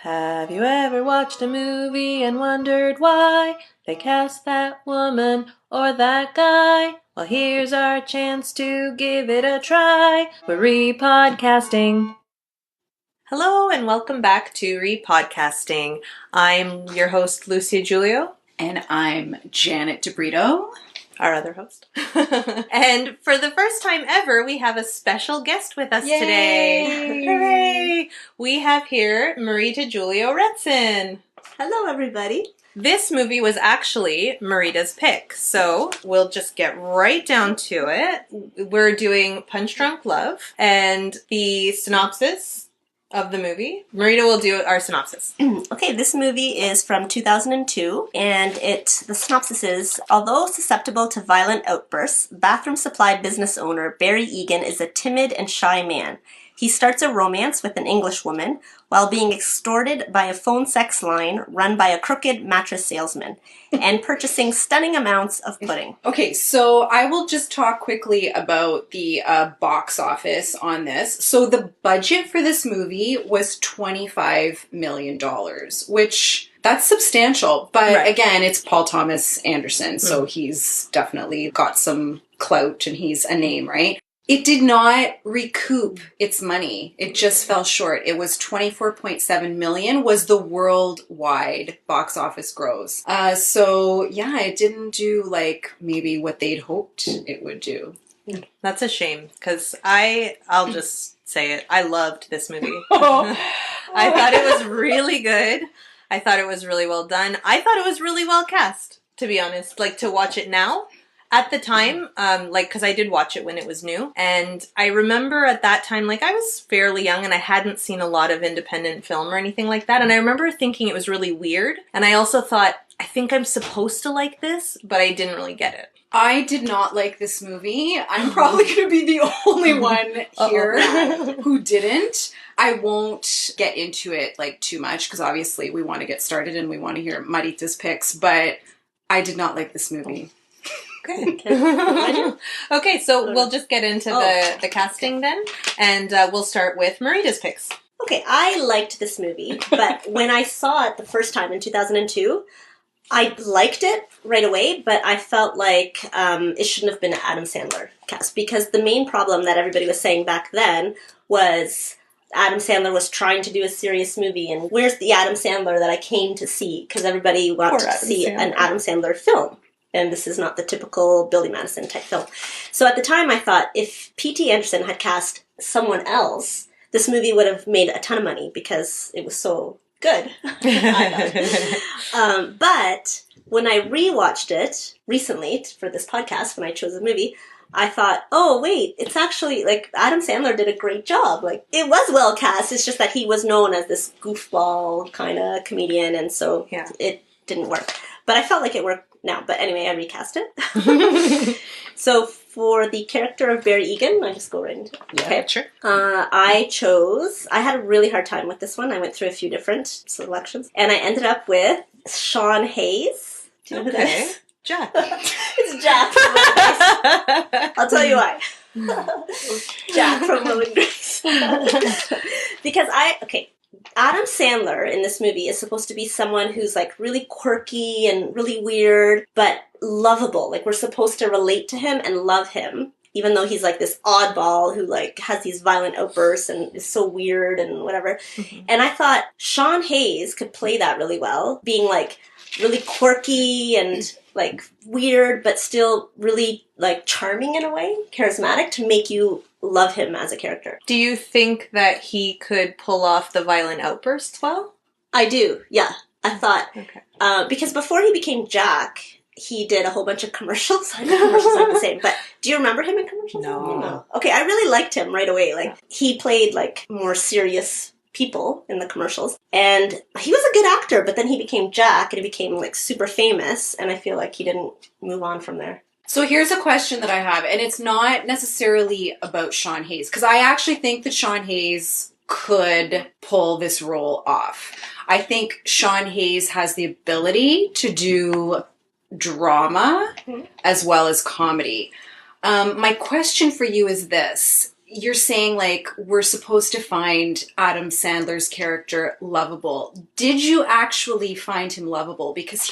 Have you ever watched a movie and wondered why they cast that woman or that guy? Well, here's our chance to give it a try. We're Repodcasting. Hello and welcome back to Repodcasting. I'm your host, Lucia Giulio. And I'm Janet DeBrito, our other host. And for the first time ever, we have a special guest with us today. Hooray! We have here Marita Giulio Retson. Hello, everybody. This movie was actually Marita's pick, so we'll just get right down to it. We're doing Punch Drunk Love, and the synopsis of the movie. Marita will do our synopsis. Okay, this movie is from 2002, and the synopsis is, although susceptible to violent outbursts, bathroom supply business owner Barry Egan is a timid and shy man. He starts a romance with an English woman while being extorted by a phone sex line run by a crooked mattress salesman and purchasing stunning amounts of pudding. Okay, so I will just talk quickly about the box office on this. So the budget for this movie was $25 million, which that's substantial. But Again, it's Paul Thomas Anderson, so he's definitely got some clout and he's a name, right? It did not recoup its money. It just fell short. It was $24.7 million was the worldwide box office gross. So yeah, it didn't do like maybe what they'd hoped it would do. That's a shame, because I'll just say it. I loved this movie. I thought it was really good. I thought it was really well done. I thought it was really well cast, to be honest. Like, to watch it now. At the time, because I did watch it when it was new, and I remember at that time, I was fairly young and I hadn't seen a lot of independent film or anything like that, and I remember thinking it was really weird, and I also thought, I think I'm supposed to like this, but I didn't really get it. I did not like this movie. I'm probably going to be the only one here who didn't. I won't get into it too much, because obviously we want to get started and we want to hear Marita's picks, but I did not like this movie. Okay, so we'll just get into the casting then, and we'll start with Marita's picks. Okay, I liked this movie, but when I saw it the first time in 2002, I liked it right away, but I felt like it shouldn't have been an Adam Sandler cast, because the main problem that everybody was saying back then was Adam Sandler was trying to do a serious movie, and where's the Adam Sandler that I came to see? Because everybody wanted to see an Adam Sandler film. And this is not the typical Billy Madison type film. So at the time I thought if P.T. Anderson had cast someone else, this movie would have made a ton of money because it was so good. But when I rewatched it recently for this podcast, when I chose the movie, I thought, oh wait, it's actually Adam Sandler did a great job. It was well cast. It's just that he was known as this goofball kind of comedian, and so it didn't work. But I felt like it worked now. But anyway, I recast it. So for the character of Barry Egan, I just go right into it. Yeah, okay, sure. I had a really hard time with this one. I went through a few different selections. And I ended up with Sean Hayes. Do you know who that is? Jack. It's Jack from Will and Grace. I'll tell you why. Jack from Will and Grace. Because Adam Sandler in this movie is supposed to be someone who's really quirky and really weird, but lovable. We're supposed to relate to him and love him, even though he's this oddball who has these violent outbursts and is so weird and whatever. Mm-hmm. And I thought Sean Hayes could play that really well, being really quirky and weird, but still really charming in a way, charismatic, to make you love him as a character. Do you think that he could pull off the violent outbursts well? I do, yeah. I thought, because before he became Jack, he did a whole bunch of commercials. I know commercials aren't the same, but do you remember him in commercials? No. Okay, I really liked him right away. He played more serious people in the commercials, and he was a good actor, but then he became Jack and he became super famous, and I feel like he didn't move on from there. So here's a question that I have, and it's not necessarily about Sean Hayes, because I actually think that Sean Hayes could pull this role off. I think Sean Hayes has the ability to do drama as well as comedy. My question for you is this. you're saying, like, we're supposed to find Adam Sandler's character lovable. Did you actually find him lovable? Because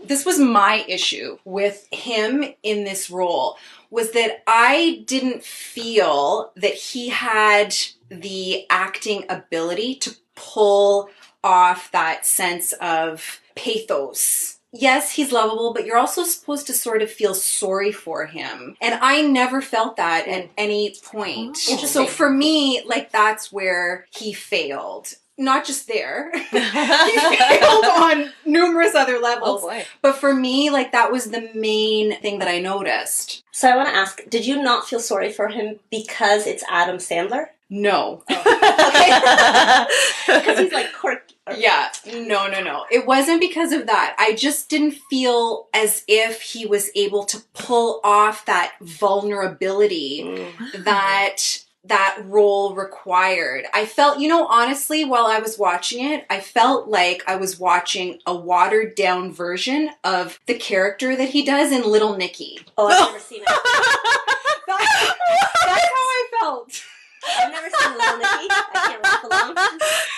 this was my issue with him in this role, was that I didn't feel that he had the acting ability to pull off that sense of pathos. Yes, he's lovable, but you're also supposed to sort of feel sorry for him. And I never felt that at any point. So for me, like, that's where he failed. Not just there. He failed on numerous other levels. Oh boy. But for me, like, that was the main thing that I noticed. So I want to ask, did you not feel sorry for him because it's Adam Sandler? No. Okay. Because he's like quirky. Yeah, no. It wasn't because of that. I just didn't feel as if he was able to pull off that vulnerability that role required. I felt, honestly, while I was watching it, I felt like I was watching a watered down version of the character that he does in Little Nicky. Oh, I've never seen it. That's how I felt. I've never seen Little Nicky. I can't laugh along.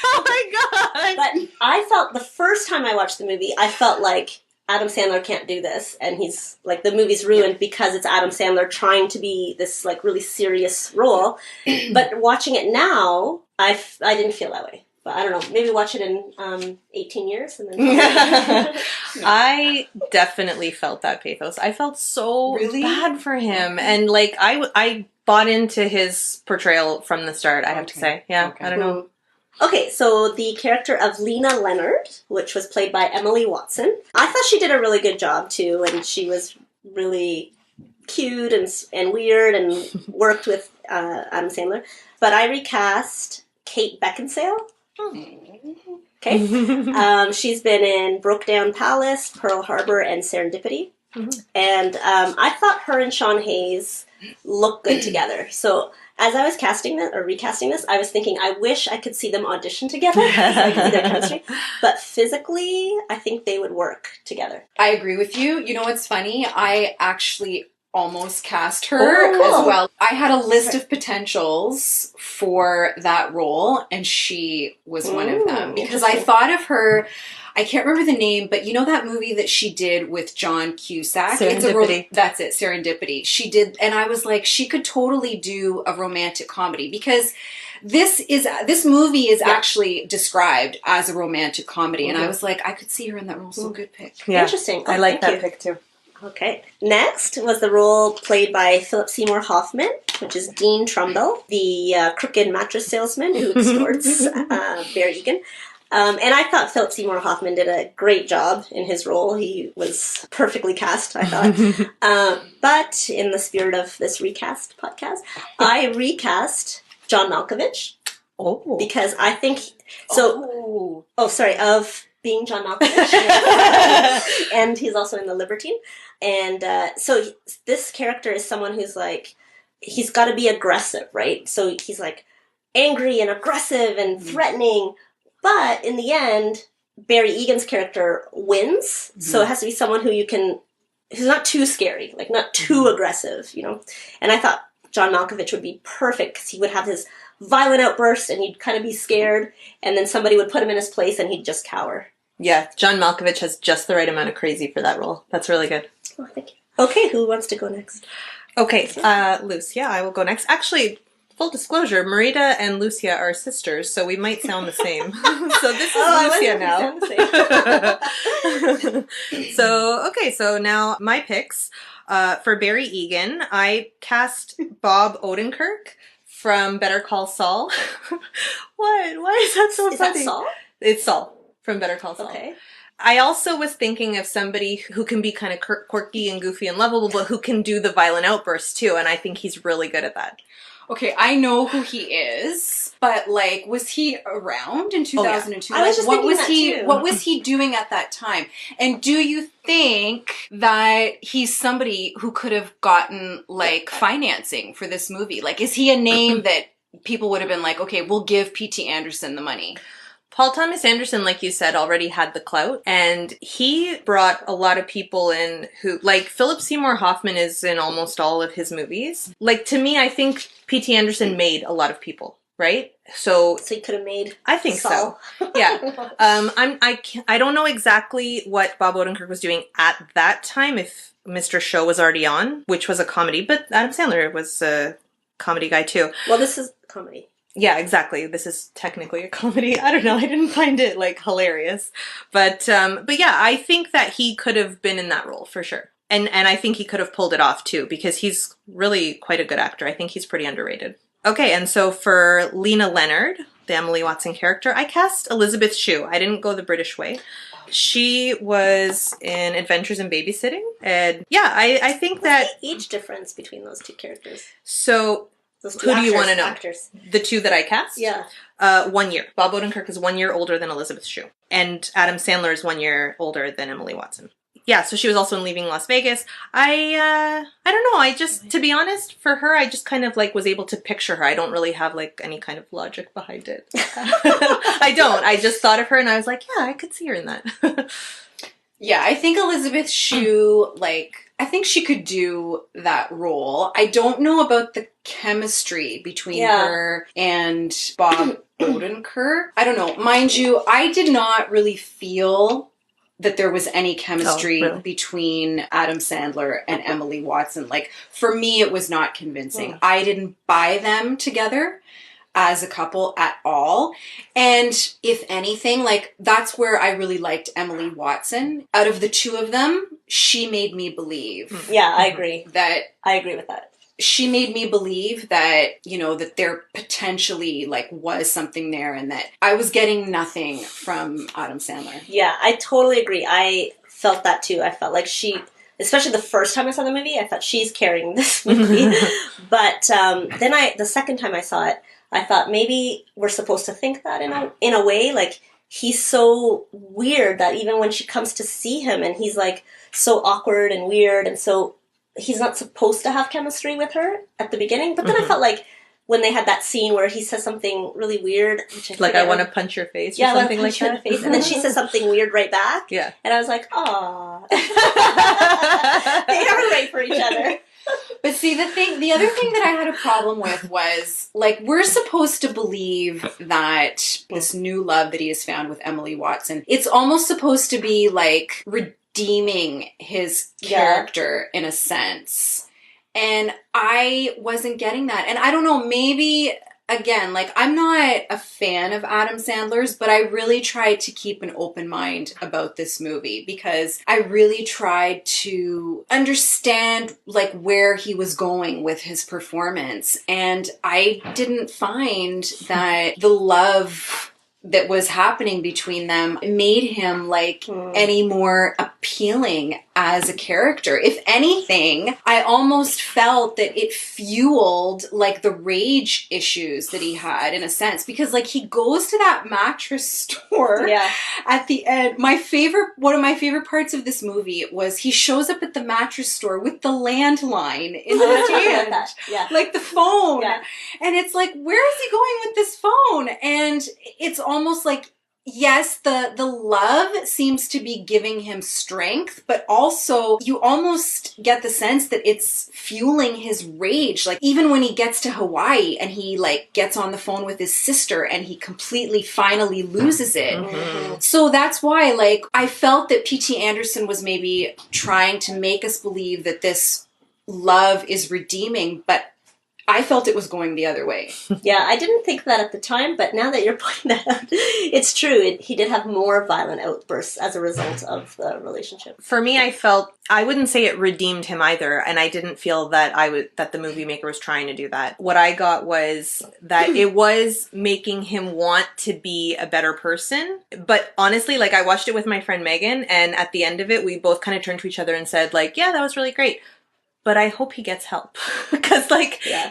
Oh my god! But I felt, the first time I watched the movie, I felt like Adam Sandler can't do this, and he's like, the movie's ruined because it's Adam Sandler trying to be this like really serious role. But watching it now, I didn't feel that way. But I don't know, maybe watch it in 18 years and then. I definitely felt that pathos. I felt so bad for him, and like I bought into his portrayal from the start. I have to say, I don't know. Okay, so the character of Lena Leonard, which was played by Emily Watson, I thought she did a really good job too, and she was really cute and weird and worked with Adam Sandler. But I recast Kate Beckinsale. Okay. She's been in Brokedown Palace, Pearl Harbor, and Serendipity. And I thought her and Sean Hayes look good together. So as I was recasting this, I was thinking, I wish I could see them audition together. So I could see their chemistry. But physically, I think they would work together. I agree with you. You know what's funny? I actually almost cast her as well. I had a list of potentials for that role, and she was one of them. Because I thought of her, I can't remember the name, but you know that movie that she did with John Cusack? Serendipity. That's it, Serendipity. She did, and I was like, she could totally do a romantic comedy, because this movie is actually described as a romantic comedy, and I was like, I could see her in that role, so good pick. Yeah. Interesting. I like that pick too. Okay. Next was the role played by Philip Seymour Hoffman, which is Dean Trumbull, the crooked mattress salesman who extorts Barry Egan. And I thought Philip Seymour Hoffman did a great job in his role. He was perfectly cast, I thought. But in the spirit of this recast podcast, I recast John Malkovich. Oh. Because I think... of being John Malkovich. And he's also in The Libertine. And so this character is someone who's like... He's got to be aggressive, right? So he's like angry and aggressive and threatening. But in the end, Barry Egan's character wins. So it has to be someone who's not too scary, like not too aggressive, And I thought John Malkovich would be perfect because he would have his violent outburst and he'd kind of be scared. And then somebody would put him in his place and he'd just cower. Yeah, John Malkovich has just the right amount of crazy for that role. That's really good. Oh, thank you. Okay, who wants to go next? Okay, Lucia, I will go next. Actually, full disclosure, Marita and Lucia are sisters, so we might sound the same. So this is Lucia now. So now my picks. For Barry Egan, I cast Bob Odenkirk from Better Call Saul. What? Why is that so funny? Is that Saul? It's Saul from Better Call Saul. Okay. I also was thinking of somebody who can be kind of quirky and goofy and lovable, but who can do the violent outbursts too, and I think he's really good at that. Okay, I know who he is, but like, was he around in 2002? I was just thinking that too. What was he doing at that time? And do you think that he's somebody who could have gotten like financing for this movie? Like, is he a name that people would have been like, okay, we'll give P.T. Anderson the money? Paul Thomas Anderson, like you said, already had the clout, and he brought a lot of people in who, like, Philip Seymour Hoffman is in almost all of his movies. Like, to me, I think P.T. Anderson made a lot of people, right? So he could have made I think Saul. so. Yeah. I don't know exactly what Bob Odenkirk was doing at that time, if Mr. Show was already on, which was a comedy, but Adam Sandler was a comedy guy too. Well, this is comedy. Yeah, exactly. This is technically a comedy. I don't know. I didn't find it like hilarious, but yeah, I think that he could have been in that role for sure, and I think he could have pulled it off too because he's really quite a good actor. I think he's pretty underrated. Okay, and so for Lena Leonard, the Emily Watson character, I cast Elizabeth Shue. I didn't go the British way. She was in Adventures in Babysitting, and yeah, I think that the age difference between those two characters. So. Who do you want to know? Actors. The two that I cast? Yeah. 1 year. Bob Odenkirk is 1 year older than Elizabeth Shue. And Adam Sandler is 1 year older than Emily Watson. Yeah, so she was also in Leaving Las Vegas. I don't know. I just, to be honest, for her, I just kind of like was able to picture her. I don't really have like any kind of logic behind it. I don't. I just thought of her and I was like, yeah, I could see her in that. Yeah, I think Elizabeth Shue, I think she could do that role. I don't know about the chemistry between her and Bob Odenkirk. I don't know. Mind you, I did not really feel that there was any chemistry between Adam Sandler and Emily Watson. Like, for me, it was not convincing. I didn't buy them together as a couple at all. And if anything, that's where I really liked Emily Watson. Out of the two of them, she made me believe. Yeah, I agree. I agree with that. She made me believe that, that there potentially was something there and that I was getting nothing from Adam Sandler. Yeah, I totally agree. I felt that too. I felt like she, especially the first time I saw the movie, I thought she's carrying this movie. But then the second time I saw it, I thought maybe we're supposed to think that in a way, like he's so weird that even when she comes to see him and he's like so awkward and weird and so he's not supposed to have chemistry with her at the beginning. But then I felt like when they had that scene where he says something really weird, which I want to punch your face, or something like that. In the face, and then she says something weird right back. Yeah, and I was like, "Aw, they are right for each other." But see, the other thing that I had a problem with was, we're supposed to believe that this new love that he has found with Emily Watson, it's almost supposed to be, redeeming his character in a sense. And I wasn't getting that. And I don't know, maybe, again, I'm not a fan of Adam Sandler's, but I really tried to keep an open mind about this movie because I really tried to understand, where he was going with his performance. And I didn't find that the love that was happening between them made him any more appealing as a character. If anything, I almost felt that it fueled the rage issues that he had in a sense because he goes to that mattress store at the end. One of my favorite parts of this movie was he shows up at the mattress store with the landline in his hand. The phone. Yeah. And it's where is he going with this phone? And it's almost yes, the love seems to be giving him strength, but also you almost get the sense that it's fueling his rage. Even when he gets to Hawaii and he gets on the phone with his sister and he completely finally loses it. Mm-hmm. So that's why I felt that P.T. Anderson was maybe trying to make us believe that this love is redeeming, but I felt it was going the other way. Yeah, I didn't think that at the time, but now that you're pointing that out, it's true. He did have more violent outbursts as a result of the relationship. For me, I wouldn't say it redeemed him either, and I didn't feel that that the movie maker was trying to do that. What I got was that it was making him want to be a better person. But honestly, I watched it with my friend Megan, and at the end of it, we both kind of turned to each other and said, yeah, that was really great. But I hope he gets help because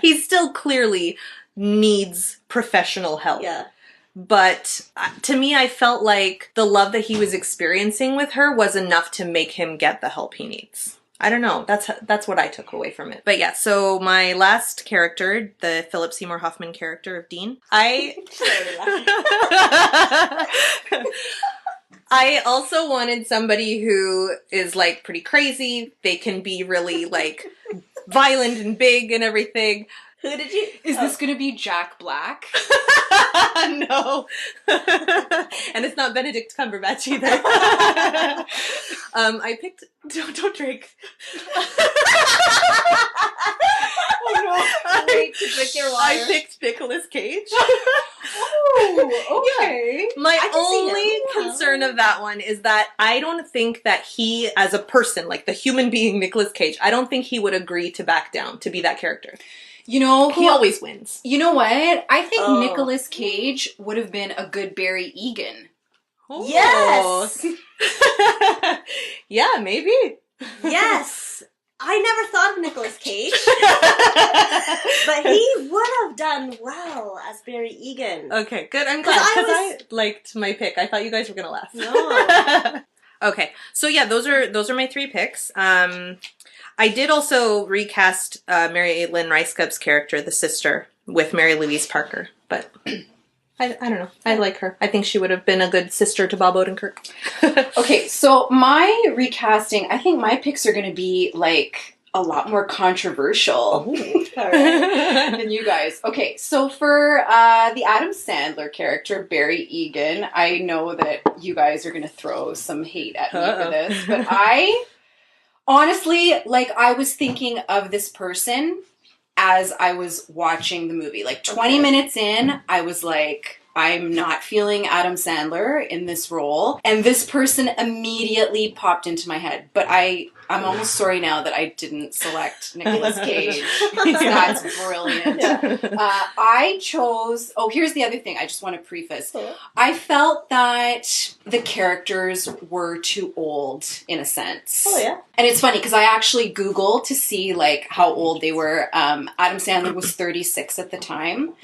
he still clearly needs professional help. Yeah. But to me, I felt like the love that he was experiencing with her was enough to make him get the help he needs. I don't know. That's what I took away from it. But yeah, so my last character, the Philip Seymour Hoffman character of Dean, I also wanted somebody who is like pretty crazy. They can be really like violent and big and everything. Who did you? Is this going to be Jack Black? No. And it's not Benedict Cumberbatch either. I picked... Don't drink. Oh no. Wait to drink your water. I picked Nicolas Cage. Oh, okay. Yeah. My I can see only him. concern of that one is that I don't think that he, as a person, like the human being Nicolas Cage, I don't think he would agree to back down to be that character. You know, He always wins. You know what? I think Oh. Nicolas Cage would have been a good Barry Egan. Oh. Yes. Yeah, maybe. Yes. I never thought of Nicolas Cage, but he would have done well as Barry Egan. Okay, good. I'm glad because I liked my pick. I thought you guys were gonna laugh. No. Okay, so yeah, those are my 3 picks. I did also recast Mary Lynn Ricecup's character, the sister, with Mary Louise Parker, but I don't know. I like her. I think she would have been a good sister to Bob Odenkirk. Okay, so my recasting, I think my picks are going to be like a lot more controversial All right. than you guys. Okay, so for the Adam Sandler character, Barry Egan, I know that you guys are going to throw some hate at me for this, but I honestly, like, I was thinking of this person as I was watching the movie. Like 20 minutes in, I was like, I'm not feeling Adam Sandler in this role. And this person immediately popped into my head. But I'm almost sorry now that I didn't select Nicolas Cage. That's brilliant. Yeah. I chose... Oh, here's the other thing I just want to preface. I felt that the characters were too old, in a sense. Oh, yeah. And it's funny, because I actually Googled to see, like, how old they were. Adam Sandler was 36 at the time,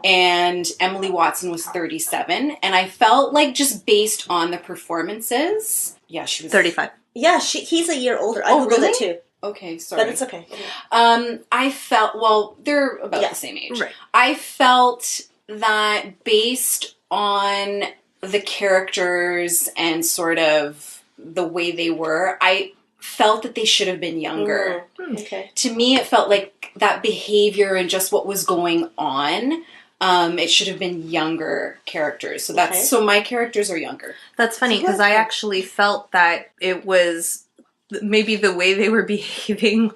and Emily Watson was 37. And I felt like, just based on the performances... Yeah, she was... 35. Yeah, he's a year older. I Oh, Googled really? it too. Okay, sorry. But it's okay. I felt... Well, they're about the same age. Right. I felt that based on the characters and sort of the way they were, I felt that they should have been younger. Okay. To me, it felt like that behavior and just what was going on, it should have been younger characters. So that's so my characters are younger. That's funny because I actually felt that it was maybe the way they were behaving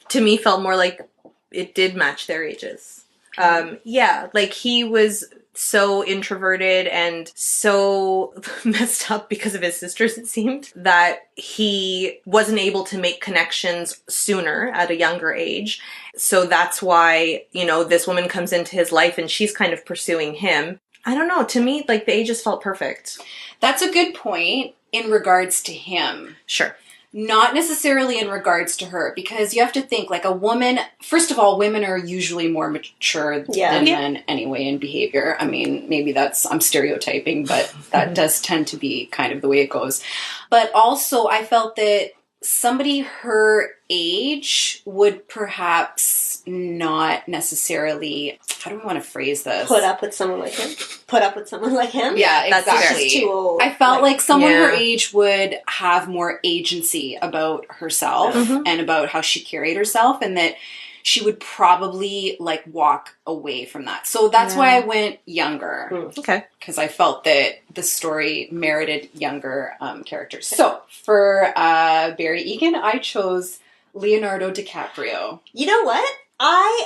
to me felt more like it did match their ages. Yeah, like he was so introverted and so messed up because of his sisters, it seemed, that he wasn't able to make connections sooner at a younger age. So that's why, you know, this woman comes into his life and she's kind of pursuing him. I don't know, to me, like, the ages felt perfect. That's a good point in regards to him. Sure. Not necessarily in regards to her, because you have to think, like, a woman, first of all, women are usually more mature than men anyway in behavior. I mean, maybe I'm stereotyping, but that does tend to be kind of the way it goes. But also, I felt that somebody her age would perhaps not necessarily, how do we want to phrase this? Put up with someone like him? Put up with someone like him? Yeah, exactly. That's just too old. I felt like someone her age would have more agency about herself and about how she carried herself, and that she would probably, like, walk away from that. So that's why I went younger. Okay. Because I felt that the story merited younger characters. So for Barry Egan, I chose Leonardo DiCaprio. You know what?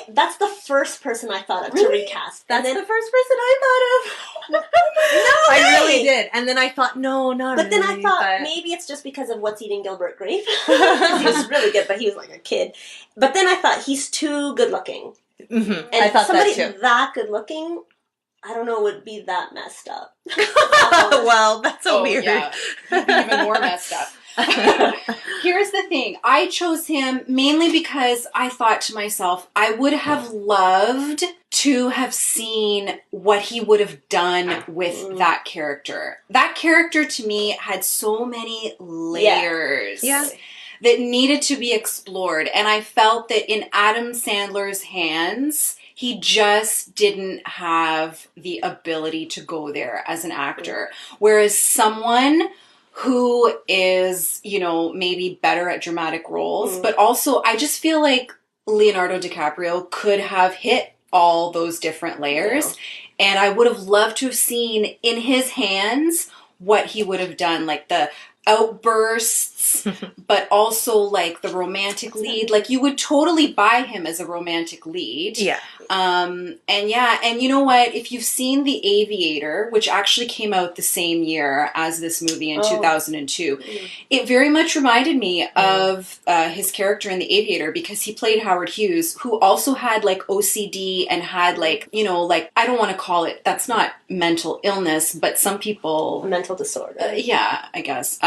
That's the first person I thought of to recast. That's the first person I thought of. No, I really did. And then I thought, no, not But really. then I thought maybe it's just because of What's Eating Gilbert Grape. He was really good, but he was like a kid. But then I thought he's too good looking. Mm-hmm. And I thought somebody that too. that good looking, I don't know, would be that messed up. Well, that's so weird. Yeah. Even more messed up. Here's the thing. I chose him mainly because I thought to myself, I would have loved to have seen what he would have done with that character. That character to me had so many layers. Yeah. that needed to be explored. And I felt that in Adam Sandler's hands, he just didn't have the ability to go there as an actor. Whereas someone who is, you know, maybe better at dramatic roles, but also I just feel like Leonardo DiCaprio could have hit all those different layers. And I would have loved to have seen in his hands what he would have done, like the outbursts, but also like the romantic lead. Like you would totally buy him as a romantic lead. Yeah. And you know what? If you've seen The Aviator, which actually came out the same year as this movie in 2002, it very much reminded me of his character in The Aviator, because he played Howard Hughes, who also had like OCD and had like, you know, like, I don't want to call it, that's not mental illness, but some people... mental disorder. Yeah, I guess.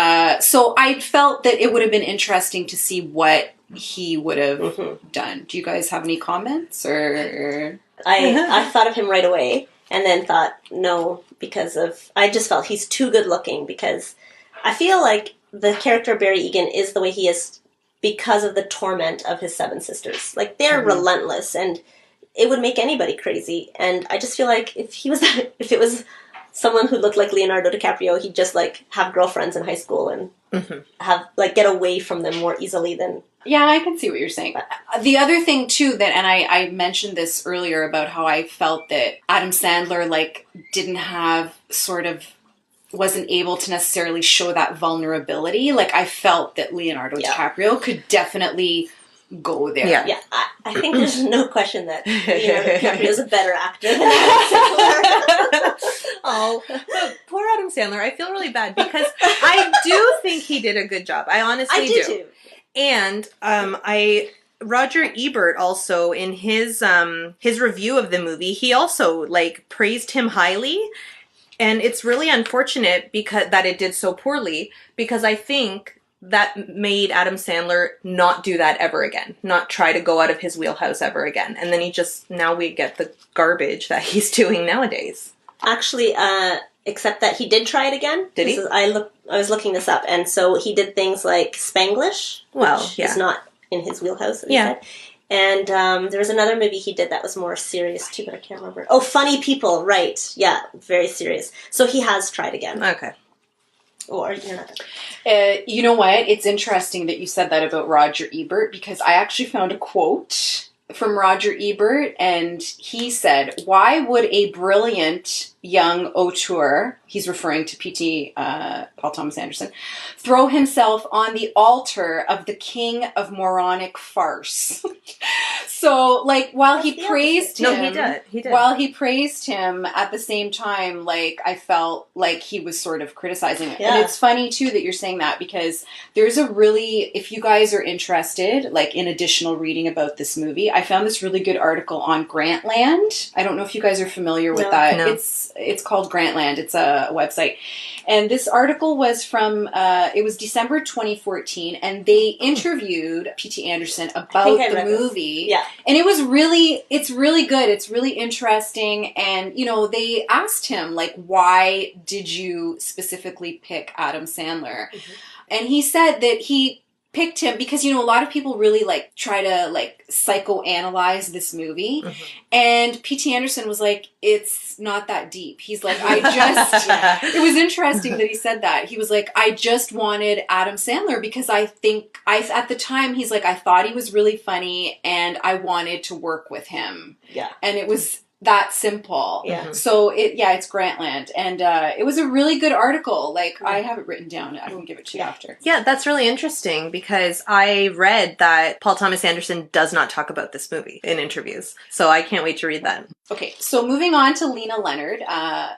So I felt that it would have been interesting to see what he would have done. Do you guys have any comments? Or I thought of him right away and then thought no, because of I just felt he's too good looking, because I feel like the character Barry Egan is the way he is because of the torment of his 7 sisters. Like they're relentless, and it would make anybody crazy. And I just feel like if it was someone who looked like Leonardo DiCaprio, he'd just like have girlfriends in high school and have like get away from them more easily than... Yeah, I can see what you're saying. The other thing too that, and I mentioned this earlier about how I felt that Adam Sandler like didn't have wasn't able to necessarily show that vulnerability. Like I felt that Leonardo DiCaprio could definitely go there. Yeah, I think there's no question that Leonardo DiCaprio is a better actor than Adam Sandler. Oh, but poor Adam Sandler. I feel really bad because I do think he did a good job. I honestly do. Too. And Roger Ebert also in his review of the movie, he also like praised him highly, and it's really unfortunate because that it did so poorly, because I think that made Adam Sandler not do that ever again, not try to go out of his wheelhouse ever again, and then now we get the garbage that he's doing nowadays. Actually, except that he did try it again. Did he? I was looking this up, and so he did things like Spanglish, which is not in his wheelhouse. Yeah. And there was another movie he did that was more serious too, but I can't remember. Oh, Funny People, right? Yeah, very serious. So he has tried again. Okay. Or you're not. You know what? It's interesting that you said that about Roger Ebert, because I actually found a quote from Roger Ebert, and he said, "Why would a brilliant young auteur," he's referring to P.T. Paul Thomas Anderson, "throw himself on the altar of the king of moronic farce?" So, like, while he praised him... No, he did. While he praised him, at the same time, like, I felt like he was sort of criticizing it. Yeah. And it's funny, too, that you're saying that, because there's a really... If you guys are interested, like, in additional reading about this movie, I found this really good article on Grantland. I don't know if you guys are familiar with that. No. It's called Grantland. It's a website. And this article was from, it was December 2014, and they interviewed P.T. Anderson about the movie. Yeah. And it's really good. It's really interesting. And, you know, they asked him, like, why did you specifically pick Adam Sandler? Mm-hmm. And he said that he picked him because, you know, a lot of people really like try to like psychoanalyze this movie. Mm-hmm. And P.T. Anderson was like, it's not that deep. He's like, it was interesting that he said that. He was like, I just wanted Adam Sandler because at the time, he's like, I thought he was really funny and I wanted to work with him. Yeah. And it was that simple. Yeah. So it's Grantland. And it was a really good article. Like, I have it written down. I can give it to you after. Yeah, that's really interesting because I read that Paul Thomas Anderson does not talk about this movie in interviews. So I can't wait to read that. Okay, so moving on to Lena Leonard.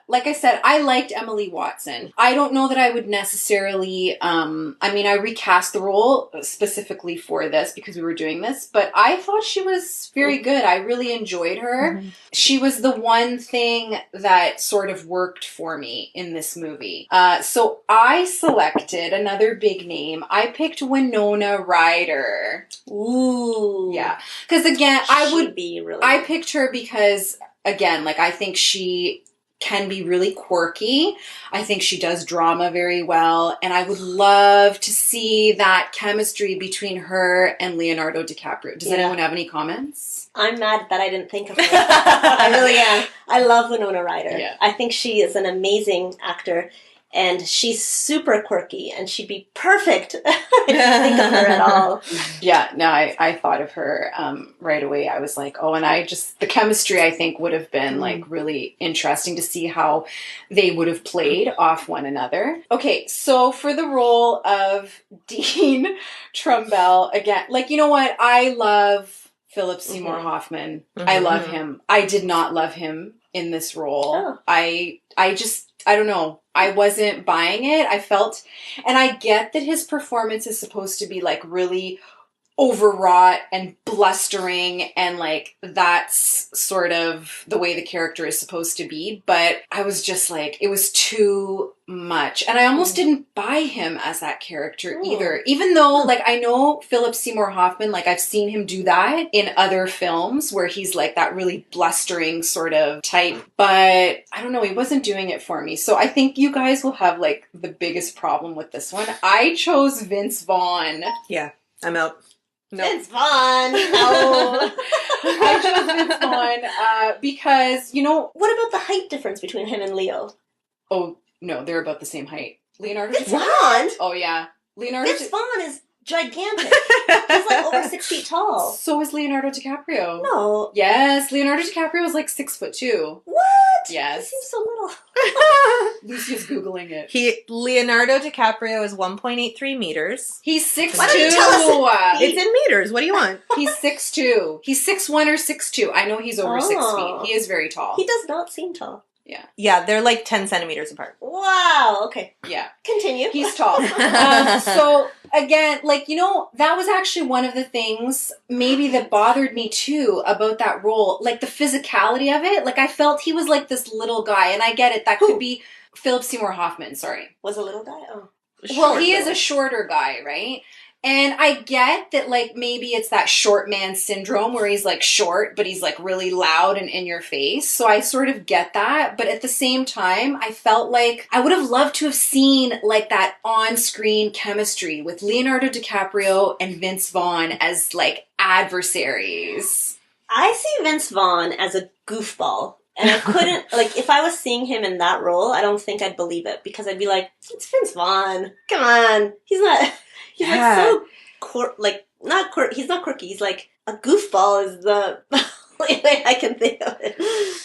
Like I said, I liked Emily Watson. I don't know that I would necessarily, I recast the role specifically for this because we were doing this, but I thought she was very good. I really enjoyed her. Mm-hmm. She was the one thing that sort of worked for me in this movie. So I selected another big name. I picked Winona Ryder. Ooh. Yeah. Because again, I picked her because, again, like, I think she can be really quirky. I think she does drama very well, and I would love to see that chemistry between her and Leonardo DiCaprio. Does anyone have any comments? I'm mad that I didn't think of her. I really am. I love Winona Ryder. Yeah. I think she is an amazing actor, and she's super quirky, and she'd be perfect. I didn't think of her at all. Yeah, no, I thought of her right away. I was like, oh, and the chemistry I think would have been like really interesting to see how they would have played off one another. Okay, so for the role of Dean Trumbell, again, like, you know what? I love Philip Seymour Hoffman. I love him. I did not love him in this role. Oh. I don't know. I wasn't buying it. I felt, and I get that his performance is supposed to be like really overwrought and blustering, and like that's sort of the way the character is supposed to be, but I was just like, it was too much, and I almost didn't buy him as that character either, even though like I know Philip Seymour Hoffman, like I've seen him do that in other films where he's like that really blustering sort of type, but I don't know, he wasn't doing it for me. So I think you guys will have like the biggest problem with this one. I chose Vince Vaughn. Yeah, I'm out. Nope. Vince Vaughn. No. I chose Vince Vaughn because, you know... What about the height difference between him and Leo? Oh, no, they're about the same height. Leonardo Vince Vaughn? Oh, yeah. Vince Vaughn is gigantic. He's like over 6 feet tall. So is Leonardo DiCaprio. No. Yes, Leonardo DiCaprio was like 6'2". What? Yes. He seems so little. Lucy's Googling it. Leonardo DiCaprio is 1.83 meters. He's 6'2". Why don't you tell us It's in meters. What do you want? He's 6'2". He's 6'1" or 6'2". I know he's over 6 feet. He is very tall. He does not seem tall. Yeah. Yeah, they're like 10 centimeters apart. Wow. Okay. Yeah. Continue. He's tall. So, again, like, you know, that was actually one of the things maybe that bothered me too about that role. Like, the physicality of it. Like, I felt he was like this little guy. And I get it. That could be Philip Seymour Hoffman. Sorry. Was a little guy? Oh. Well, he is a shorter guy, right? And I get that, like, maybe it's that short man syndrome where he's, like, short, but he's, like, really loud and in your face. So I sort of get that. But at the same time, I felt like I would have loved to have seen, like, that on-screen chemistry with Leonardo DiCaprio and Vince Vaughn as, like, adversaries. I see Vince Vaughn as a goofball. And I couldn't, like, if I was seeing him in that role, I don't think I'd believe it. Because I'd be like, it's Vince Vaughn. Come on. He's not... He's like so he's not quirky. He's like a goofball is the only way I can think of it.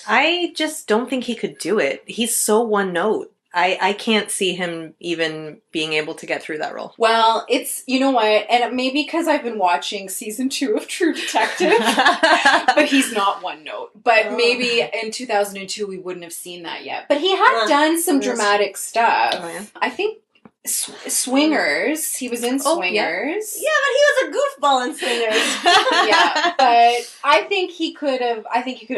I just don't think he could do it. He's so one note. I can't see him even being able to get through that role. Well, it's, you know what, and maybe because I've been watching season 2 of True Detective, but he's not one note. But maybe in 2002 we wouldn't have seen that yet. But he had done some dramatic stuff. Oh, yeah. I think Swingers. He was in Swingers. Yeah, but he was a goofball in Swingers. Yeah, but I think he could have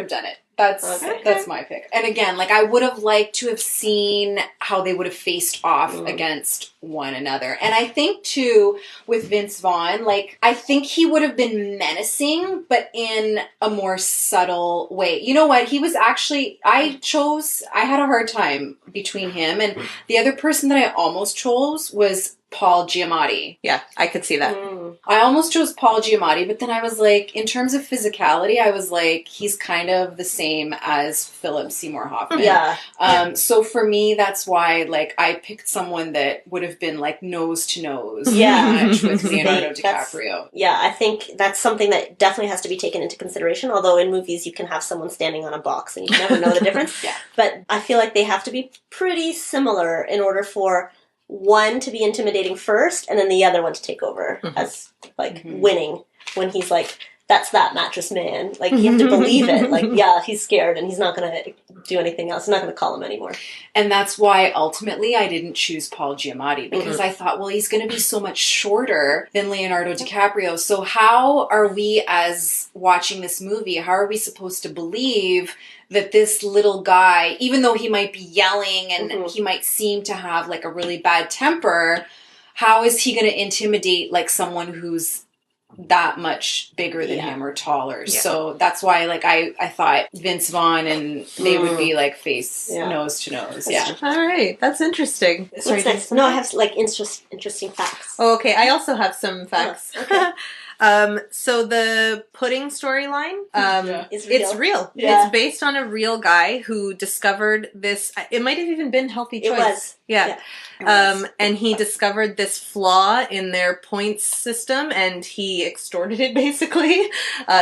done it. That's my pick. And again, like I would have liked to have seen how they would have faced off against one another. And I think too with Vince Vaughn, like I think he would have been menacing, but in a more subtle way. You know what? He was actually I had a hard time between him and the other person that I almost chose was Paul Giamatti. Yeah, I could see that. I almost chose Paul Giamatti, but then I was like, in terms of physicality, I was like, he's kind of the same as Philip Seymour Hoffman. Yeah. So for me, that's why, like, I picked someone that would have been like nose to nose. Yeah. With Leonardo DiCaprio. Yeah, I think that's something that definitely has to be taken into consideration. Although in movies you can have someone standing on a box and you never know the difference. Yeah. But I feel like they have to be pretty similar in order for one to be intimidating first and then the other one to take over as like winning when he's like, that's that mattress man. Like you have to believe it. Like, yeah, he's scared and he's not going to do anything else. He's not going to call him anymore. And that's why ultimately I didn't choose Paul Giamatti because I thought, well, he's going to be so much shorter than Leonardo DiCaprio. So how are we as watching this movie, how are we supposed to believe that this little guy, even though he might be yelling and he might seem to have like a really bad temper, how is he going to intimidate like someone who's that much bigger than him or taller. Yeah. So that's why, like, I thought Vince Vaughn and they would be, like, face nose to nose. That's All right. That's interesting. Sorry, next? No, I have, like, interesting facts. Oh, okay. I also have some facts. Oh, okay. So the pudding storyline, Is real. it's real. Yeah. It's based on a real guy who discovered this. It might have even been Healthy Choice. It was. Yeah. It was. And he discovered this flaw in their points system, and he extorted it, basically,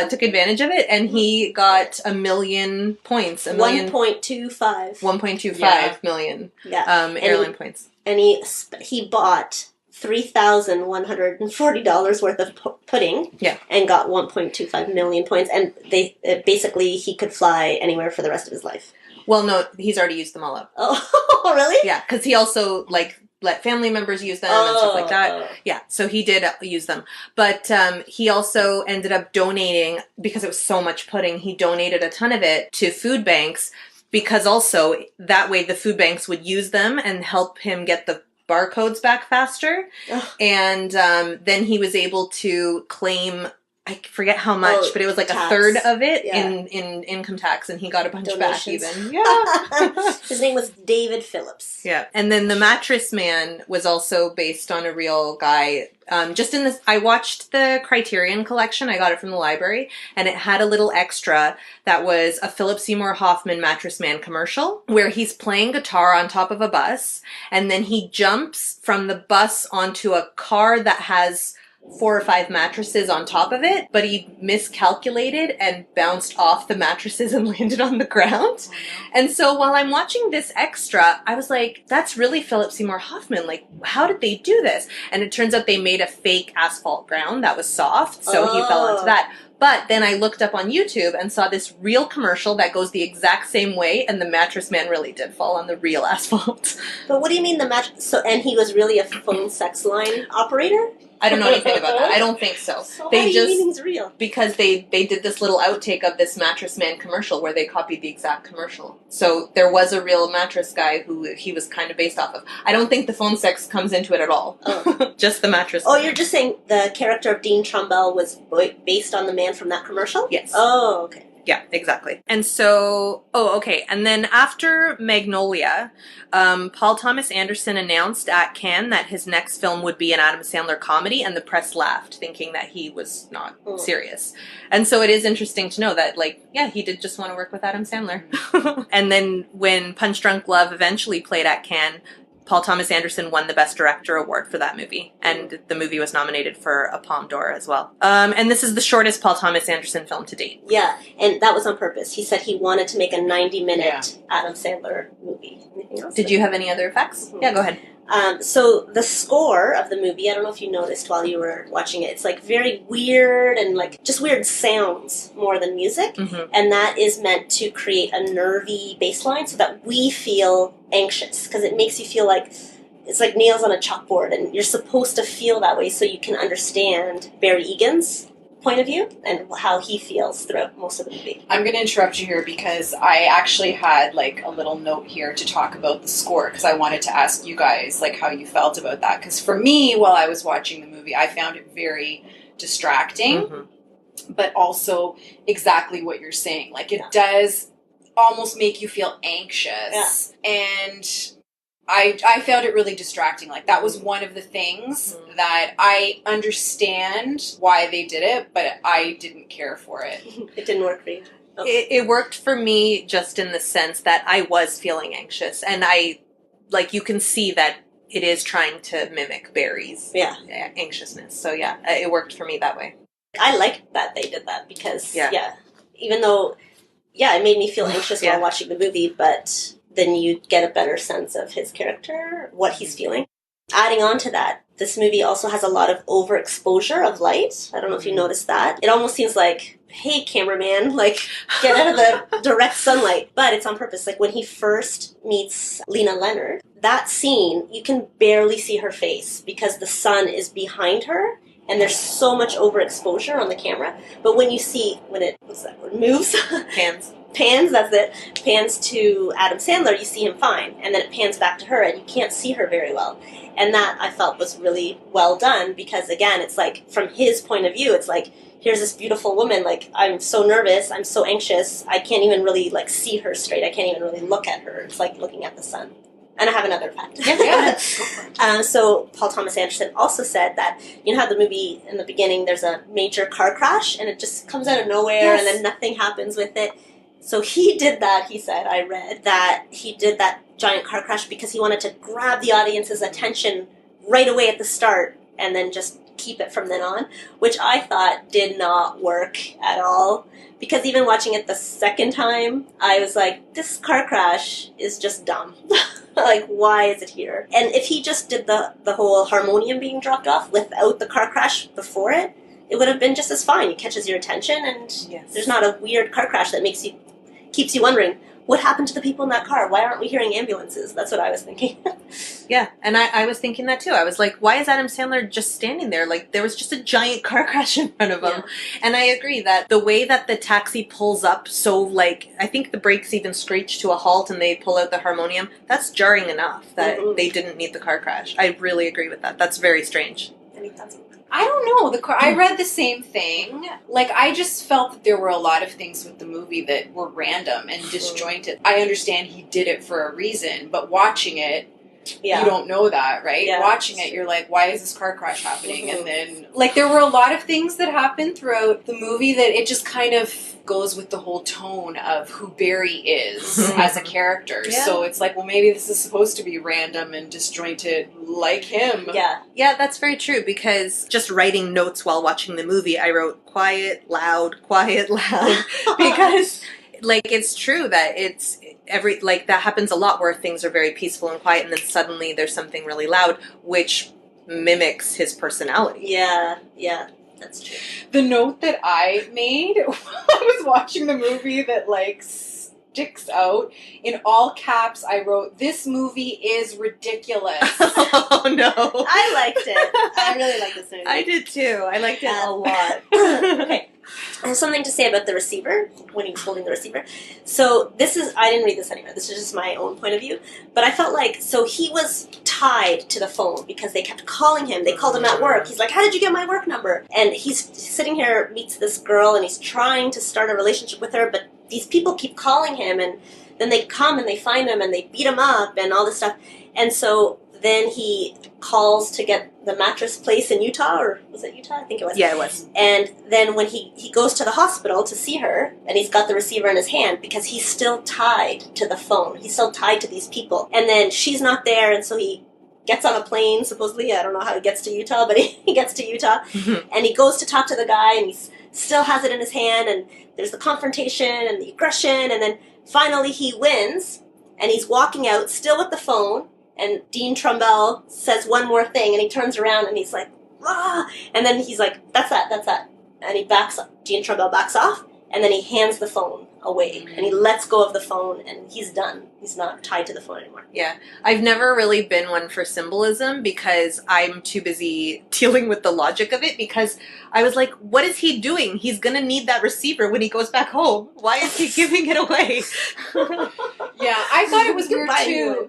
took advantage of it, and he got 1 million points. 1.25. 1.25 million airline points. And he bought $3,140 worth of pudding, and got 1.25 million points, and basically he could fly anywhere for the rest of his life. Well, no, he's already used them all up. Oh, really? Yeah, because he also let family members use them and stuff like that. Yeah, so he did use them, but he also ended up donating, because it was so much pudding. He donated a ton of it to food banks, because also that way the food banks would use them and help him get the barcodes back faster. And then he was able to claim, I forget how much, but it was like tax. a third of it in income tax, and he got a bunch back even. Yeah. His name was David Phillips. Yeah. And then the Mattress Man was also based on a real guy. Just in this, I watched the Criterion Collection. I got it from the library, and it had a little extra that was a Philip Seymour Hoffman Mattress Man commercial where he's playing guitar on top of a bus, and then he jumps from the bus onto a car that has 4 or 5 mattresses on top of it, but he miscalculated and bounced off the mattresses and landed on the ground. And so while I'm watching this extra, I was like, that's really Philip Seymour Hoffman. Like, how did they do this? And it turns out they made a fake asphalt ground that was soft, so he fell onto that. But then I looked up on YouTube and saw this real commercial that goes the exact same way, and the Mattress Man really did fall on the real asphalt. But what do you mean the mattress? So, and he was really a phone sex line operator? I don't know anything about that. I don't think so. So how do you mean he's real? Because they did this little outtake of this Mattress Man commercial where they copied the exact commercial. So there was a real mattress guy who he was kind of based off of. I don't think the phone sex comes into it at all. Oh. Just the Mattress Man. You're just saying the character of Dean Trumbell was based on the man from that commercial? Yes. Oh, okay. Yeah, exactly. And so, okay. And then after Magnolia, Paul Thomas Anderson announced at Cannes that his next film would be an Adam Sandler comedy, and the press laughed, thinking that he was not serious. And so it is interesting to know that, he did just want to work with Adam Sandler. And then when Punch Drunk Love eventually played at Cannes, Paul Thomas Anderson won the Best Director award for that movie, and the movie was nominated for a Palme d'Or as well. And this is the shortest Paul Thomas Anderson film to date. Yeah, and that was on purpose. He said he wanted to make a 90-minute Adam Sandler movie. Anything else? Did you have any other facts? Mm-hmm. Yeah, go ahead. So the score of the movie, I don't know if you noticed while you were watching it, it's very weird and just weird sounds more than music. Mm-hmm. And that is meant to create a nervy baseline so that we feel anxious, because it makes you feel like it's like nails on a chalkboard, and you're supposed to feel that way so you can understand Barry Egan's point of view and how he feels throughout most of the movie. I'm going to interrupt you here because I actually had a little note here to talk about the score, because I wanted to ask you guys how you felt about that, because for me, while I was watching the movie, I found it very distracting, but also exactly what you're saying. It does almost make you feel anxious, and I found it really distracting. That was one of the things that I understand why they did it, but I didn't care for it. It didn't work for you? Oh. It worked for me just in the sense that I was feeling anxious, and you can see that it is trying to mimic Barry's anxiousness. So it worked for me that way. I liked that they did that because, even though, it made me feel anxious while watching the movie, but then you get a better sense of his character, what he's feeling. Adding on to that, this movie also has a lot of overexposure of light. I don't know if you noticed that. It almost seems like, hey, cameraman, get out of the direct sunlight. But it's on purpose. When he first meets Lena Leonard, that scene, you can barely see her face because the sun is behind her. And there's so much overexposure on the camera. But when you see, when it moves, pans, that's it, pans to Adam Sandler, you see him fine. And then it pans back to her and you can't see her very well. And that I felt was really well done because, again, it's like from his point of view, it's like, here's this beautiful woman, like, I'm so nervous, I'm so anxious, I can't even really, like, see her straight, I can't even really look at her. It's like looking at the sun. And I have another fact. So Paul Thomas Anderson also said that, you know how the movie, in the beginning, there's a major car crash, and it just comes out of nowhere, and then nothing happens with it. So he did that, he said, I read, that he did that giant car crash because he wanted to grab the audience's attention right away at the start, and then just keep it from then on, which I thought did not work at all. Because even watching it the second time, I was like, this car crash is just dumb. Like, why is it here? And if he just did the whole harmonium being dropped off without the car crash before it, it would have been just as fine. It catches your attention, and there's not a weird car crash that keeps you wondering, what happened to the people in that car? Why aren't we hearing ambulances? That's what I was thinking. Yeah, and I was thinking that too. I was like, why is Adam Sandler just standing there? Like, there was just a giant car crash in front of him. Yeah. And I agree that the way that the taxi pulls up, so, like, I think the brakes even screech to a halt and they pull out the harmonium, that's jarring enough that they didn't need the car crash. I really agree with that. That's very strange. Any thoughts on that? I don't know. I read the same thing. Like, I just felt that there were a lot of things with the movie that were random and disjointed. I understand he did it for a reason, but watching it, you don't know that, right? Yeah. Watching it, you're like, why is this car crash happening? And then, like, there were a lot of things that happened throughout the movie that it just kind of goes with the whole tone of who Barry is as a character. Yeah. So it's like, well, maybe this is supposed to be random and disjointed like him. Yeah. Yeah, that's very true, because just writing notes while watching the movie, I wrote quiet, loud, because, like, it's true that it's that happens a lot where things are very peaceful and quiet, and then suddenly there's something really loud, which mimics his personality. Yeah. That's true. The note that I made while I was watching the movie that, like, sticks out, in all caps, I wrote, "This movie is ridiculous." Oh, no. I liked it. I really liked this movie. I did, too. I liked it a lot. Okay. I have something to say about the receiver, when he was holding the receiver. So I didn't read this anywhere, this is just my own point of view, but I felt like, so he was tied to the phone because they kept calling him. They called him at work. He's like, how did you get my work number? And he's sitting here, meets this girl, and he's trying to start a relationship with her, but these people keep calling him, and then they come and they find him and they beat him up and all this stuff. And so then he calls to get the mattress place in Utah, or was it Utah? I think it was. Yeah, it was. And then when he goes to the hospital to see her, and he's got the receiver in his hand because he's still tied to the phone. He's still tied to these people. And then she's not there, and so he gets on a plane, supposedly. I don't know how he gets to Utah, but he gets to Utah. And he goes to talk to the guy, and he still has it in his hand, and there's the confrontation and the aggression, and then finally he wins, and he's walking out still with the phone. And Dean Trumbell says one more thing, and he turns around, and he's like, ah! And then he's like, that's that. And he backs up. Dean Trumbell backs off, and then he hands the phone away. And he lets go of the phone, and he's done. He's not tied to the phone anymore. Yeah. I've never really been one for symbolism because I'm too busy dealing with the logic of it, because I was like, what is he doing? He's going to need that receiver when he goes back home. Why is he giving it away? Yeah, I thought it was weird too.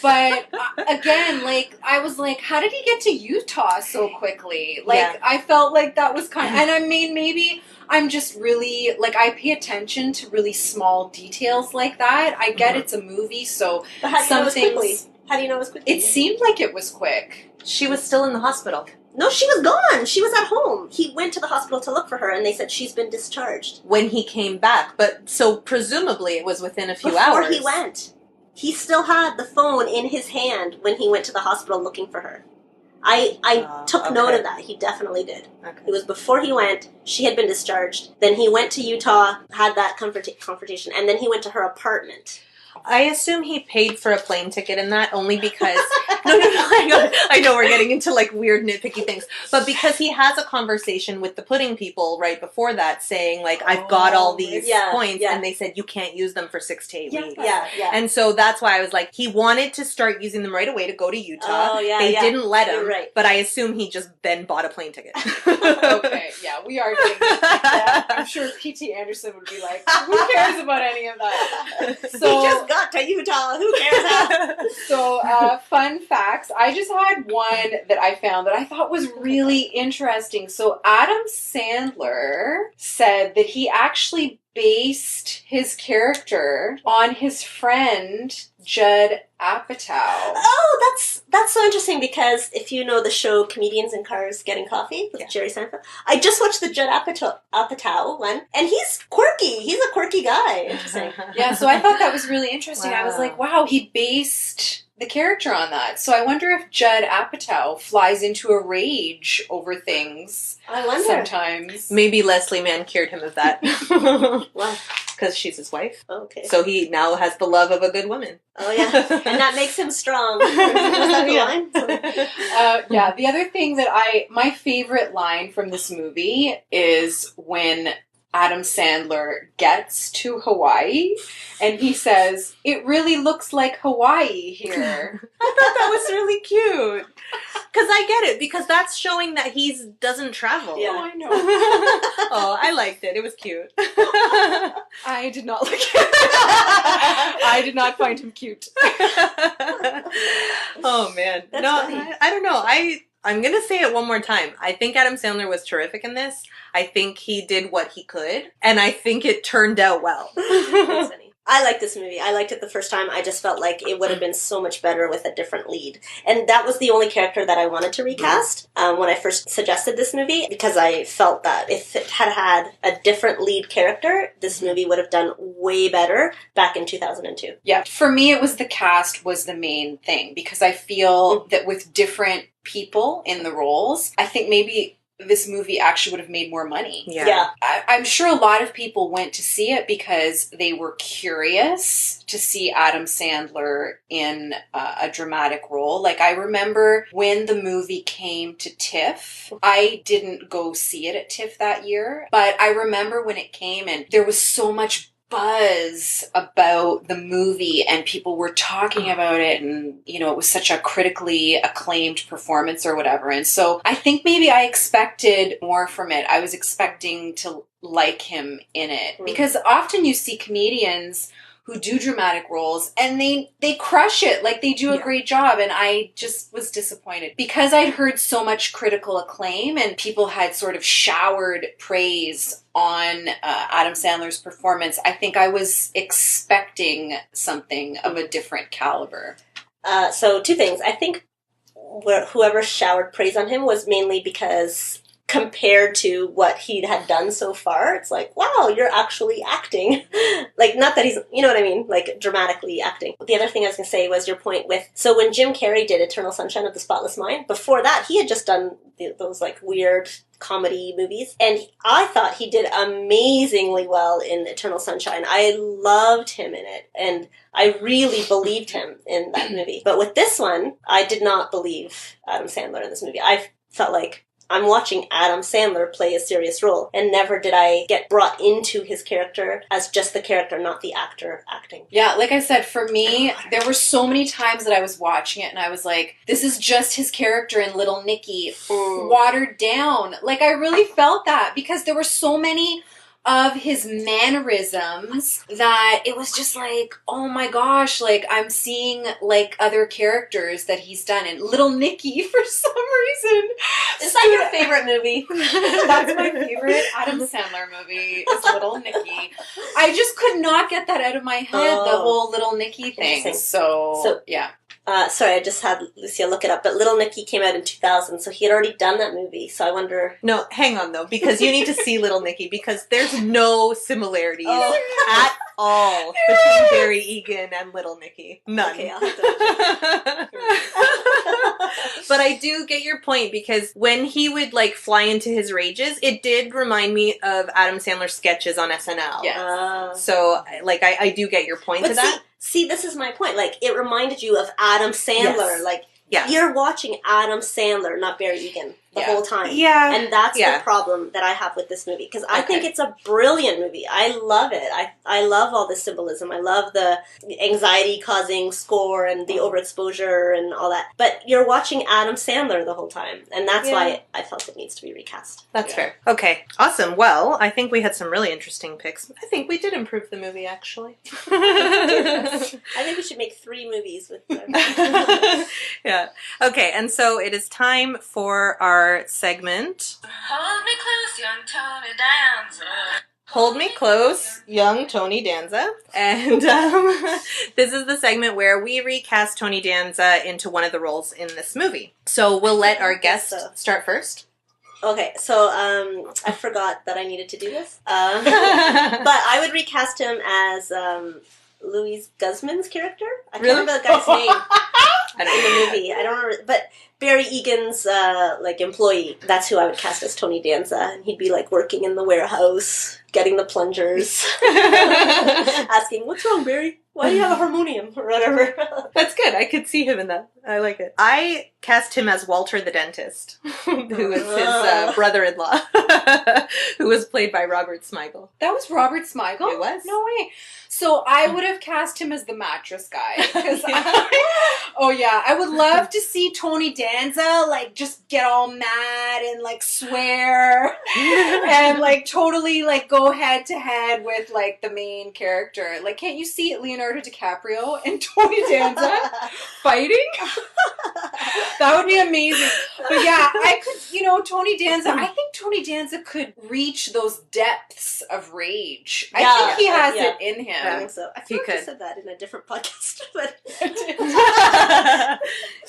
But again, like, I was like, how did he get to Utah so quickly? Like, I felt like that was kind of, and I mean, maybe I'm just really, like, I pay attention to really small details like that. I get it's a movie, so but how do you know it was quickly? How do you know it was quickly? It seemed like it was quick. She was still in the hospital. No, she was gone. She was at home. He went to the hospital to look for her, and they said she's been discharged. When he came back. But, so presumably it was within a few hours. Before he went. He still had the phone in his hand when he went to the hospital looking for her. I took note of that. He definitely did. Okay. It was before he went. She had been discharged. Then he went to Utah, had that confrontation, and then he went to her apartment. I assume he paid for a plane ticket in that only because... No, I I know we're getting into like weird nitpicky things, but because he has a conversation with the pudding people right before that saying like, I've got all these points and they said you can't use them for 6 to 8 weeks. Yeah. And so that's why I was like, he wanted to start using them right away to go to Utah. They didn't let him, but I assume he just then bought a plane ticket. Okay, yeah, we are getting I'm sure P.T. Anderson would be like, who cares about any of that? So, he just got to Utah. Who cares? So, fun facts. I just had one that I found that I thought was really interesting. So, Adam Sandler said that he actually based his character on his friend Judd Apatow. Oh, that's so interesting because if you know the show Comedians in Cars Getting Coffee with Jerry Seinfeld, I just watched the Judd Apatow one, and he's quirky. He's a quirky guy. Interesting. Yeah, so I thought that was really interesting. Wow. I was like, wow, he based the character on that. So I wonder if Judd Apatow flies into a rage over things. I wonder. Sometimes. Maybe Leslie Mann cured him of that. Why? Because she's his wife. Okay. So he now has the love of a good woman. Oh, yeah. And that makes him strong. Was that the line? Yeah, the other thing that my favorite line from this movie is when Adam Sandler gets to Hawaii and he says, "It really looks like Hawaii here." I thought that was really cute. Because I get it, because that's showing that he doesn't travel. Yeah. Oh, I know. Oh, I liked it. It was cute. I did not like it. I did not find him cute. Oh, man. That's no, funny. I don't know. I'm going to say it one more time. I think Adam Sandler was terrific in this. I think he did what he could, and I think it turned out well. That's funny. I like this movie. I liked it the first time. I just felt like it would have been so much better with a different lead. And that was the only character that I wanted to recast when I first suggested this movie, because I felt that if it had had a different lead character, this movie would have done way better back in 2002. Yeah, for me it was the cast was the main thing, because I feel that with different people in the roles, I think maybe this movie actually would have made more money. Yeah. I'm sure a lot of people went to see it because they were curious to see Adam Sandler in a dramatic role. Like, I remember when the movie came to TIFF, I didn't go see it at TIFF that year, but I remember when it came and there was so much buzz about the movie and people were talking about it, and it was such a critically acclaimed performance or whatever. And so I think maybe I expected more from it. I was expecting to like him in it, because often you see comedians who do dramatic roles and they crush it, like they do a great job, and I just was disappointed because I'd heard so much critical acclaim and people had sort of showered praise on Adam Sandler's performance. I think I was expecting something of a different caliber. So 2 things. I think whoever showered praise on him was mainly because compared to what he had done so far, it's like, wow, you're actually acting. Like, not that he's, you know what I mean? Like, dramatically acting. The other thing I was going to say was your point with, so when Jim Carrey did Eternal Sunshine of the Spotless Mind, before that, he had just done those, like, weird comedy movies. And I thought he did amazingly well in Eternal Sunshine. I loved him in it. And I really believed him in that movie. But with this one, I did not believe Adam Sandler in this movie. I felt like I'm watching Adam Sandler play a serious role, and never did I get brought into his character as just the character, not the actor acting. Yeah, like I said, for me, there were so many times that I was watching it and I was like, this is just his character in Little Nicky, watered down. Like, I really felt that because there were so many of his mannerisms that it was just like, oh my gosh, like I'm seeing like other characters that he's done. And Little Nicky, for some reason, is that your favorite movie? That's my favorite Adam Sandler movie, is Little Nicky. I just could not get that out of my head, the whole Little Nicky thing. So yeah. Sorry, I just had Lucia look it up, but Little Nicky came out in 2000, so he had already done that movie, so I wonder... No, hang on, though, because you need to see Little Nicky, because there's no similarities at all between Barry Egan and Little Nicky. None. Okay, I'll have to... But I do get your point, because when he would, like, fly into his rages, it did remind me of Adam Sandler's sketches on SNL. Yeah. So, like, I do get your point to that. See, this is my point. Like, it reminded you of Adam Sandler. Yes. Like, Yeah. You're watching Adam Sandler, not Barry Egan, the whole time. Yeah. And that's the problem that I have with this movie. Because I think it's a brilliant movie. I love it. I love all the symbolism. I love the anxiety-causing score and the overexposure and all that. But you're watching Adam Sandler the whole time. And that's why I felt it needs to be recast. That's fair. Okay, awesome. Well, I think we had some really interesting picks. I think we did improve the movie, actually. I think we should make 3 movies with them. Yeah. Okay, and so it is time for our segment. Hold me close, young Tony Danza. Hold Me Close, young Tony Danza. And this is the segment where we recast Tony Danza into one of the roles in this movie. So we'll let our guest start first. Okay, so I forgot that I needed to do this. But I would recast him as Louis Guzman's character. I can't remember the guy's name in the movie. I don't remember. But Barry Egan's employee, that's who I would cast as Tony Danza. And he'd be like working in the warehouse, getting the plungers, asking, "What's wrong, Barry? Why do you have a harmonium?" or whatever. That's good. I could see him in that. I like it. I cast him as Walter the dentist, who is his brother-in-law, who was played by Robert Smigel. That was Robert Smigel? It was. No way. So I would have cast him as the mattress guy. I would love to see Tony Danza just get all mad and swear and totally go head to head with the main character. Can't you see Leonardo DiCaprio and Tony Danza fighting? That would be amazing. But yeah, I could, Tony Danza, I think Tony Danza could reach those depths of rage. I think he has it in him. I think so. I feel like I said that in a different podcast, but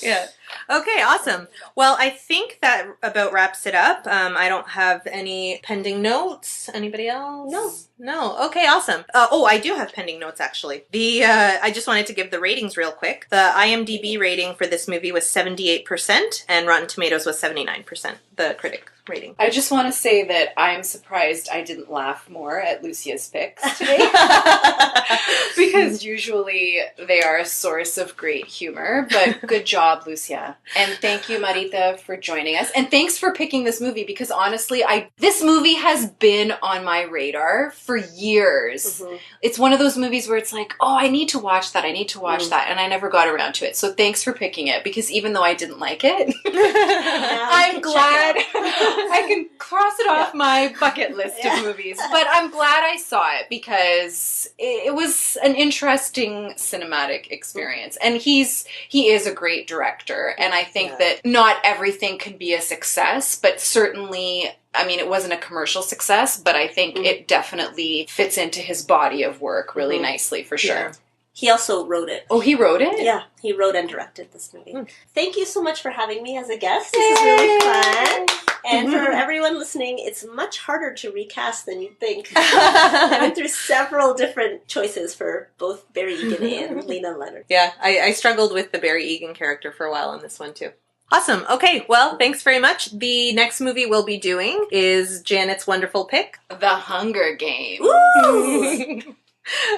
yeah. Okay, awesome. Well, I think that about wraps it up. I don't have any pending notes. Anybody else? No. Okay, awesome. I do have pending notes, actually. I just wanted to give the ratings real quick. The IMDb rating for this movie was 78%, and Rotten Tomatoes was 79%, the critic rating. I just want to say that I'm surprised I didn't laugh more at Lucia's picks today. Because usually they are a source of great humor. But good job, Lucia. And thank you, Marita, for joining us. And thanks for picking this movie, because honestly, this movie has been on my radar for years. Mm-hmm. It's one of those movies where it's like, I need to watch that, that, and I never got around to it. So thanks for picking it, because even though I didn't like it, I'm glad I can cross it off my bucket list of movies. But I'm glad I saw it, because it was an interesting cinematic experience. And he is a great director, and I think that not everything can be a success, but certainly, I mean, it wasn't a commercial success, but I think it definitely fits into his body of work really nicely, for sure. Yeah. He also wrote it. Oh, he wrote it? Yeah, he wrote and directed this movie. Thank you so much for having me as a guest. This is really fun. And for everyone listening, it's much harder to recast than you'd think. I went through several different choices for both Barry Egan and Lena Leonard. Yeah, I struggled with the Barry Egan character for a while on this one, too. Awesome. Okay, well, thanks very much. The next movie we'll be doing is Janet's wonderful pick. The Hunger Games. Ooh!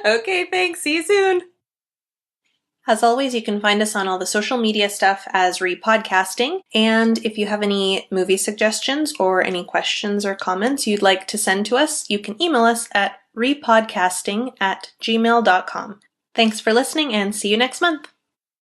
Okay, thanks. See you soon. As always, you can find us on all the social media stuff as Repodcasting. And if you have any movie suggestions or any questions or comments you'd like to send to us, you can email us at repodcasting@gmail.com. Thanks for listening, and see you next month.